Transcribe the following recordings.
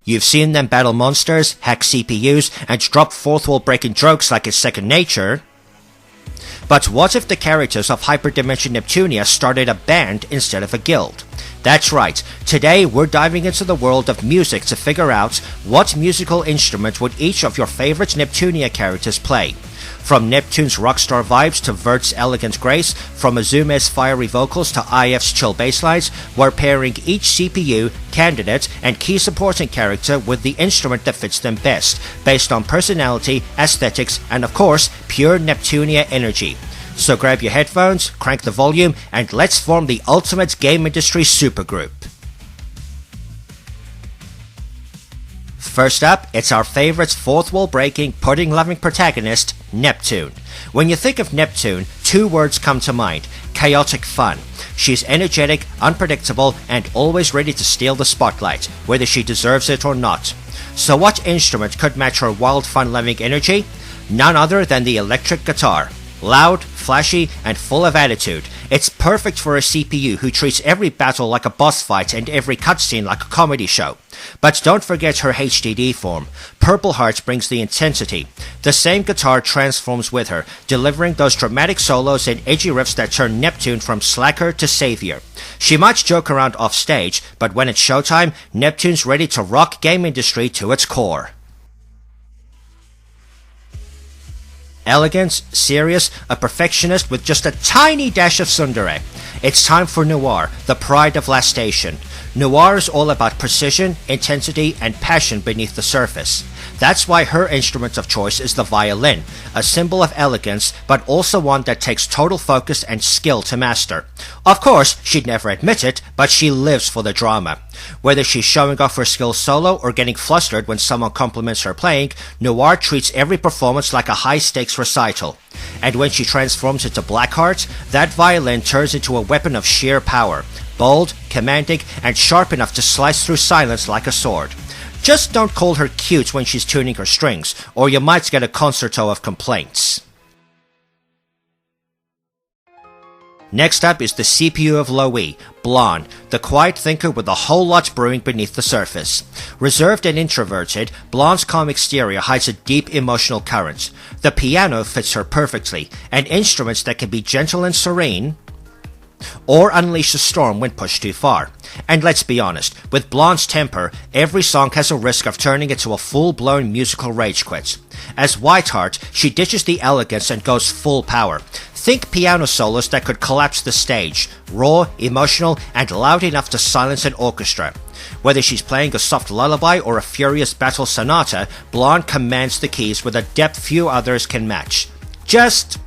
You've seen them battle monsters, hack CPUs, and drop fourth wall breaking jokes like it's second nature. But what if the characters of Hyperdimension Neptunia started a band instead of a guild? That's right, today we're diving into the world of music to figure out what musical instrument would each of your favorite Neptunia characters play. From Neptune's rockstar vibes to Vert's elegant grace, from Azume's fiery vocals to IF's chill basslines, we're pairing each CPU, candidate, and key supporting character with the instrument that fits them best, based on personality, aesthetics, and of course, pure Neptunia energy. So grab your headphones, crank the volume, and let's form the ultimate game industry supergroup. First up, it's our favorite fourth wall breaking, pudding loving protagonist, Neptune. When you think of Neptune, two words come to mind: chaotic fun. She's energetic, unpredictable, and always ready to steal the spotlight, whether she deserves it or not. So what instrument could match her wild fun loving energy? None other than the electric guitar. Loud, flashy, and full of attitude, it's perfect for a CPU who treats every battle like a boss fight and every cutscene like a comedy show. But don't forget her HDD form. Purple Heart brings the intensity. The same guitar transforms with her, delivering those dramatic solos and edgy riffs that turn Neptune from slacker to savior. She might joke around off stage, but when it's showtime, Neptune's ready to rock game industry to its core. Elegant, serious, a perfectionist with just a tiny dash of tsundere. It's time for Noir, the pride of Last Station. Noir is all about precision, intensity, and passion beneath the surface. That's why her instrument of choice is the violin, a symbol of elegance, but also one that takes total focus and skill to master. Of course, she'd never admit it, but she lives for the drama. Whether she's showing off her skills solo or getting flustered when someone compliments her playing, Noir treats every performance like a high-stakes recital. And when she transforms into Blackheart, that violin turns into a weapon of sheer power, bold, commanding, and sharp enough to slice through silence like a sword. Just don't call her cute when she's tuning her strings, or you might get a concerto of complaints. Next up is the CPU of Loe, Blonde, the quiet thinker with a whole lot brewing beneath the surface. Reserved and introverted, Blonde's calm exterior hides a deep emotional current. The piano fits her perfectly, and instruments that can be gentle and serene, or unleash a storm when pushed too far. And let's be honest, with Blonde's temper, every song has a risk of turning into a full-blown musical rage quit. As Whiteheart, she ditches the elegance and goes full power. Think piano solos that could collapse the stage, raw, emotional, and loud enough to silence an orchestra. Whether she's playing a soft lullaby or a furious battle sonata, Blonde commands the keys with a depth few others can match. Just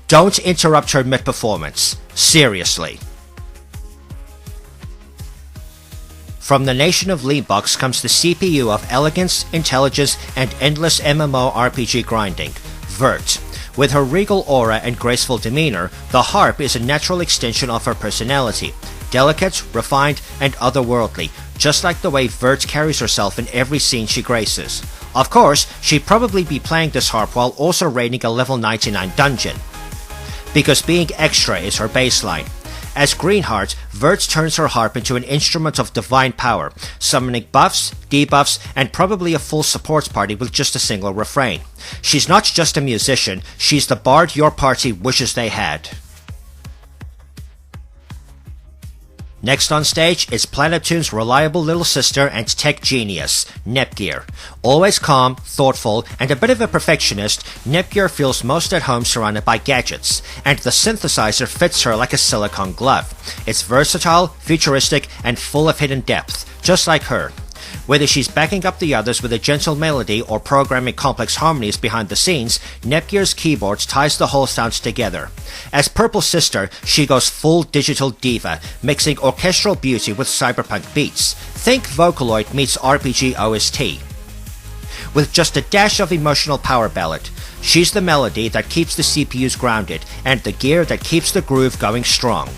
don't interrupt her mid-performance. Seriously. From the nation of Leanbox comes the CPU of elegance, intelligence, and endless MMORPG grinding, Vert. With her regal aura and graceful demeanor, the harp is a natural extension of her personality, delicate, refined, and otherworldly, just like the way Vert carries herself in every scene she graces. Of course, she'd probably be playing this harp while also raiding a level 99 dungeon, because being extra is her baseline. As Greenheart, Vert turns her harp into an instrument of divine power, summoning buffs, debuffs, and probably a full support party with just a single refrain. She's not just a musician, she's the bard your party wishes they had. Next on stage is Planeptune's reliable little sister and tech genius, Nepgear. Always calm, thoughtful, and a bit of a perfectionist, Nepgear feels most at home surrounded by gadgets, and the synthesizer fits her like a silicone glove. It's versatile, futuristic, and full of hidden depth, just like her. Whether she's backing up the others with a gentle melody or programming complex harmonies behind the scenes, Nepgear's keyboard ties the whole sound together. As Purple Sister, she goes full digital diva, mixing orchestral beauty with cyberpunk beats. Think Vocaloid meets RPG OST. With just a dash of emotional power ballad, she's the melody that keeps the CPUs grounded, and the gear that keeps the groove going strong.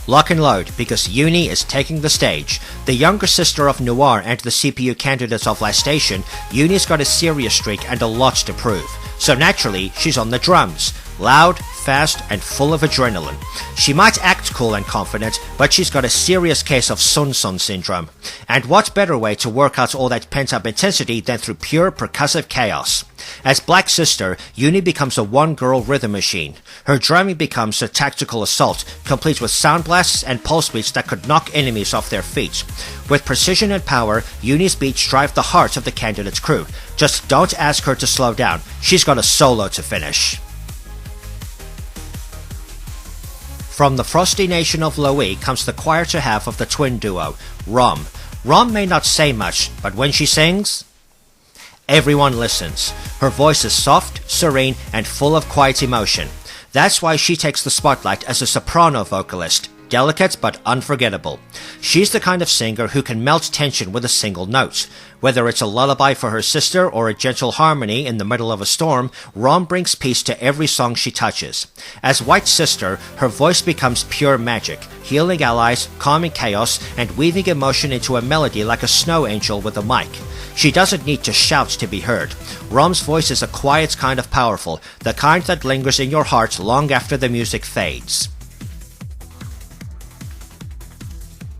Lock and load, because Uni is taking the stage. The younger sister of Noir and the CPU candidates of Last Station, Uni's got a serious streak and a lot to prove. So naturally, she's on the drums. loud, fast, and full of adrenaline. She might act cool and confident, but she's got a serious case of Sun Sun syndrome. And what better way to work out all that pent-up intensity than through pure percussive chaos? As Black Sister, Uni becomes a one-girl rhythm machine. Her drumming becomes a tactical assault, complete with sound blasts and pulse beats that could knock enemies off their feet. With precision and power, Uni's beats drive the heart of the candidate's crew. Just don't ask her to slow down. She's got a solo to finish. From the frosty nation of Loei comes the quieter half of the twin duo, Rom. Rom may not say much, but when she sings, everyone listens. Her voice is soft, serene, and full of quiet emotion. That's why she takes the spotlight as a soprano vocalist, delicate but unforgettable. She's the kind of singer who can melt tension with a single note. Whether it's a lullaby for her sister or a gentle harmony in the middle of a storm, Rom brings peace to every song she touches. As White Sister, her voice becomes pure magic, healing allies, calming chaos, and weaving emotion into a melody like a snow angel with a mic. She doesn't need to shout to be heard. Rom's voice is a quiet kind of powerful, the kind that lingers in your heart long after the music fades.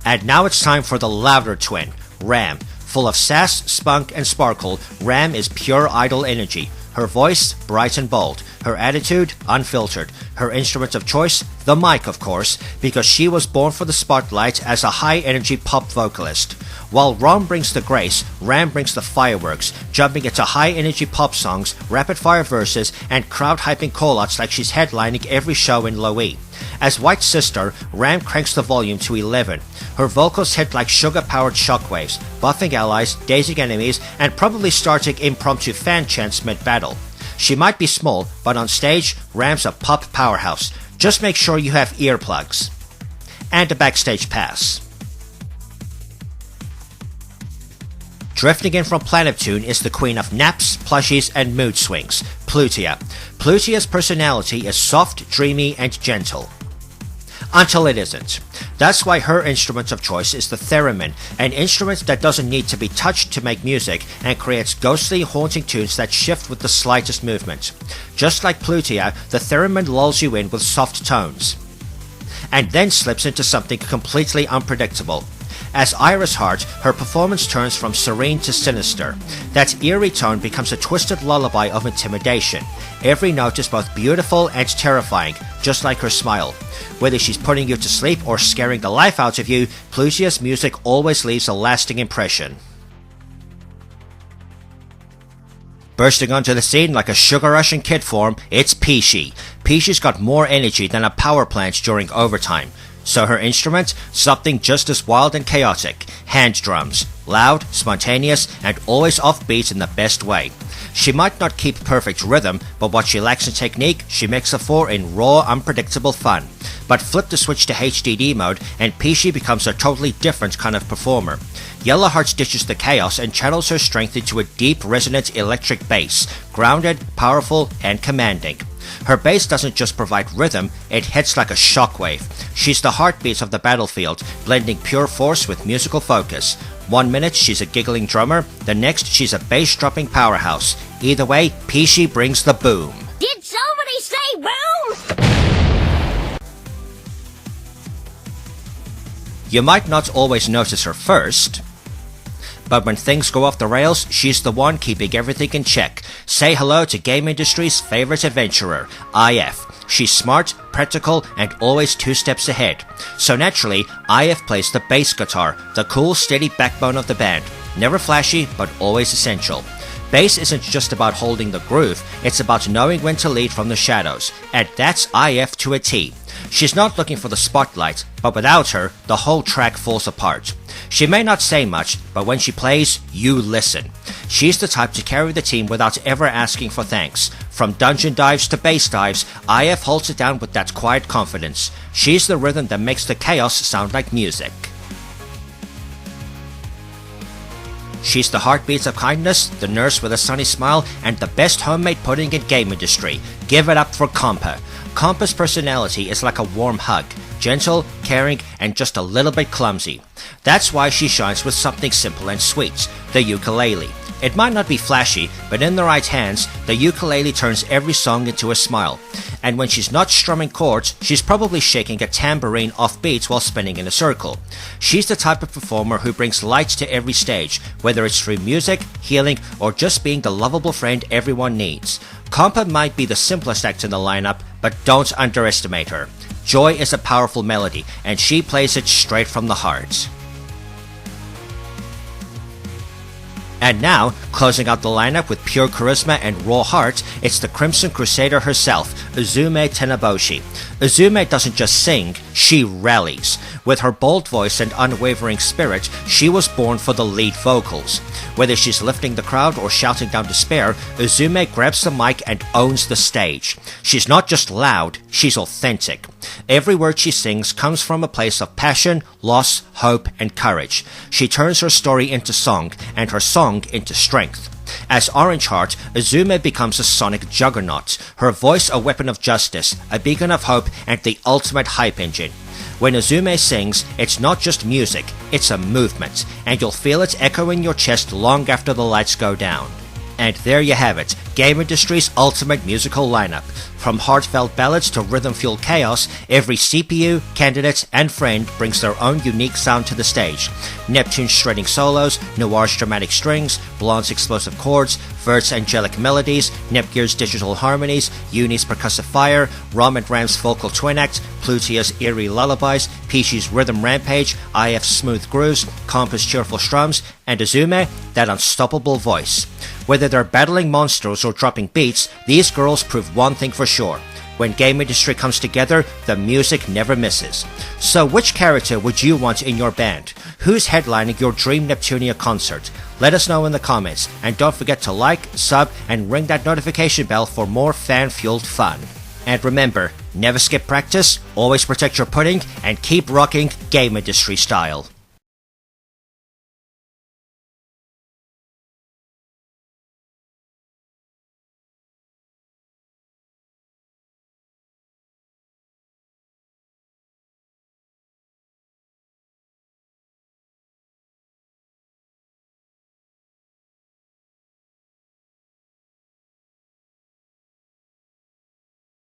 And now it's time for the louder twin, Ram. Full of sass, spunk, and sparkle, Ram is pure idol energy. Her voice, bright and bold. Her attitude, unfiltered. Her instrument of choice, the mic, of course, because she was born for the spotlight as a high-energy pop vocalist. While Rom brings the grace, Ram brings the fireworks, jumping into high-energy pop songs, rapid-fire verses, and crowd-hyping call-outs like she's headlining every show in Loei. As White Sister, Ram cranks the volume to 11. Her vocals hit like sugar-powered shockwaves, buffing allies, dazing enemies, and probably starting impromptu fan chants mid-battle. She might be small, but on stage, Ram's a pop powerhouse. Just make sure you have earplugs. And a backstage pass. Drifting in from Planeptune is the queen of naps, plushies, and mood swings, Plutia. Plutia's personality is soft, dreamy, and gentle. Until it isn't. That's why her instrument of choice is the theremin, an instrument that doesn't need to be touched to make music and creates ghostly, haunting tunes that shift with the slightest movement. Just like Plutia, the theremin lulls you in with soft tones, and then slips into something completely unpredictable. As Iris Heart, her performance turns from serene to sinister. That eerie tone becomes a twisted lullaby of intimidation. Every note is both beautiful and terrifying, just like her smile. Whether she's putting you to sleep or scaring the life out of you, Plutia's music always leaves a lasting impression. Bursting onto the scene like a sugar rush in kid form, it's Peachy. Peachy's got more energy than a power plant during overtime. So her instrument, something just as wild and chaotic. Hand drums. Loud, spontaneous, and always offbeat in the best way. She might not keep perfect rhythm, but what she lacks in technique, she makes up for in raw, unpredictable fun. But flip the switch to HDD mode, and Peachy becomes a totally different kind of performer. Yellowheart ditches the chaos and channels her strength into a deep, resonant electric bass, grounded, powerful, and commanding. Her bass doesn't just provide rhythm, it hits like a shockwave. She's the heartbeat of the battlefield, blending pure force with musical focus. 1 minute she's a giggling drummer, the next she's a bass-dropping powerhouse. Either way, Peachy brings the boom. Did somebody say boom? You might not always notice her first, but when things go off the rails, she's the one keeping everything in check. Say hello to game industry's favorite adventurer, IF. She's smart, practical, and always 2 steps ahead. So naturally, IF plays the bass guitar, the cool, steady backbone of the band. Never flashy, but always essential. Bass isn't just about holding the groove, it's about knowing when to lead from the shadows, and that's IF to a T. She's not looking for the spotlight, but without her, the whole track falls apart. She may not say much, but when she plays, you listen. She's the type to carry the team without ever asking for thanks. From dungeon dives to bass dives, IF holds it down with that quiet confidence. She's the rhythm that makes the chaos sound like music. She's the heartbeats of kindness, the nurse with a sunny smile, and the best homemade pudding in game industry. Give it up for Compa. Compa's personality is like a warm hug, gentle, caring, and just a little bit clumsy. That's why she shines with something simple and sweet, the ukulele. It might not be flashy, but in the right hands, the ukulele turns every song into a smile. and when she's not strumming chords, she's probably shaking a tambourine off beats while spinning in a circle. She's the type of performer who brings light to every stage, whether it's through music, healing, or just being the lovable friend everyone needs. Compa might be the simplest act in the lineup, but don't underestimate her. Joy is a powerful melody, and she plays it straight from the heart. And now, closing out the lineup with pure charisma and raw heart, it's the Crimson Crusader herself, Uzume Tenaboshi. Uzume doesn't just sing, she rallies. With her bold voice and unwavering spirit, she was born for the lead vocals. Whether she's lifting the crowd or shouting down despair, Uzume grabs the mic and owns the stage. She's not just loud, she's authentic. Every word she sings comes from a place of passion, loss, hope, and courage. She turns her story into song, and her song into strength. As Orange Heart, Uzume becomes a sonic juggernaut, her voice a weapon of justice, a beacon of hope, and the ultimate hype engine. When Uzume sings, it's not just music, it's a movement, and you'll feel it echo in your chest long after the lights go down. And there you have it, game industry's ultimate musical lineup. From heartfelt ballads to rhythm-fueled chaos, every CPU, candidate, and friend brings their own unique sound to the stage. Neptune's shredding solos, Noir's dramatic strings, Blonde's explosive chords, Vert's angelic melodies, Nepgear's digital harmonies, Uni's percussive fire, Rom and Ram's vocal twin act, Plutia's eerie lullabies, Peachy's rhythm rampage, IF's smooth grooves, Compa's cheerful strums, and Uzume, that unstoppable voice. Whether they're battling monsters or dropping beats, these girls prove one thing for sure. When game industry comes together, the music never misses. So which character would you want in your band? Who's headlining your dream Neptunia concert? Let us know in the comments, and don't forget to like, sub, and ring that notification bell for more fan-fueled fun. And remember, never skip practice, always protect your pudding, and keep rocking game industry style.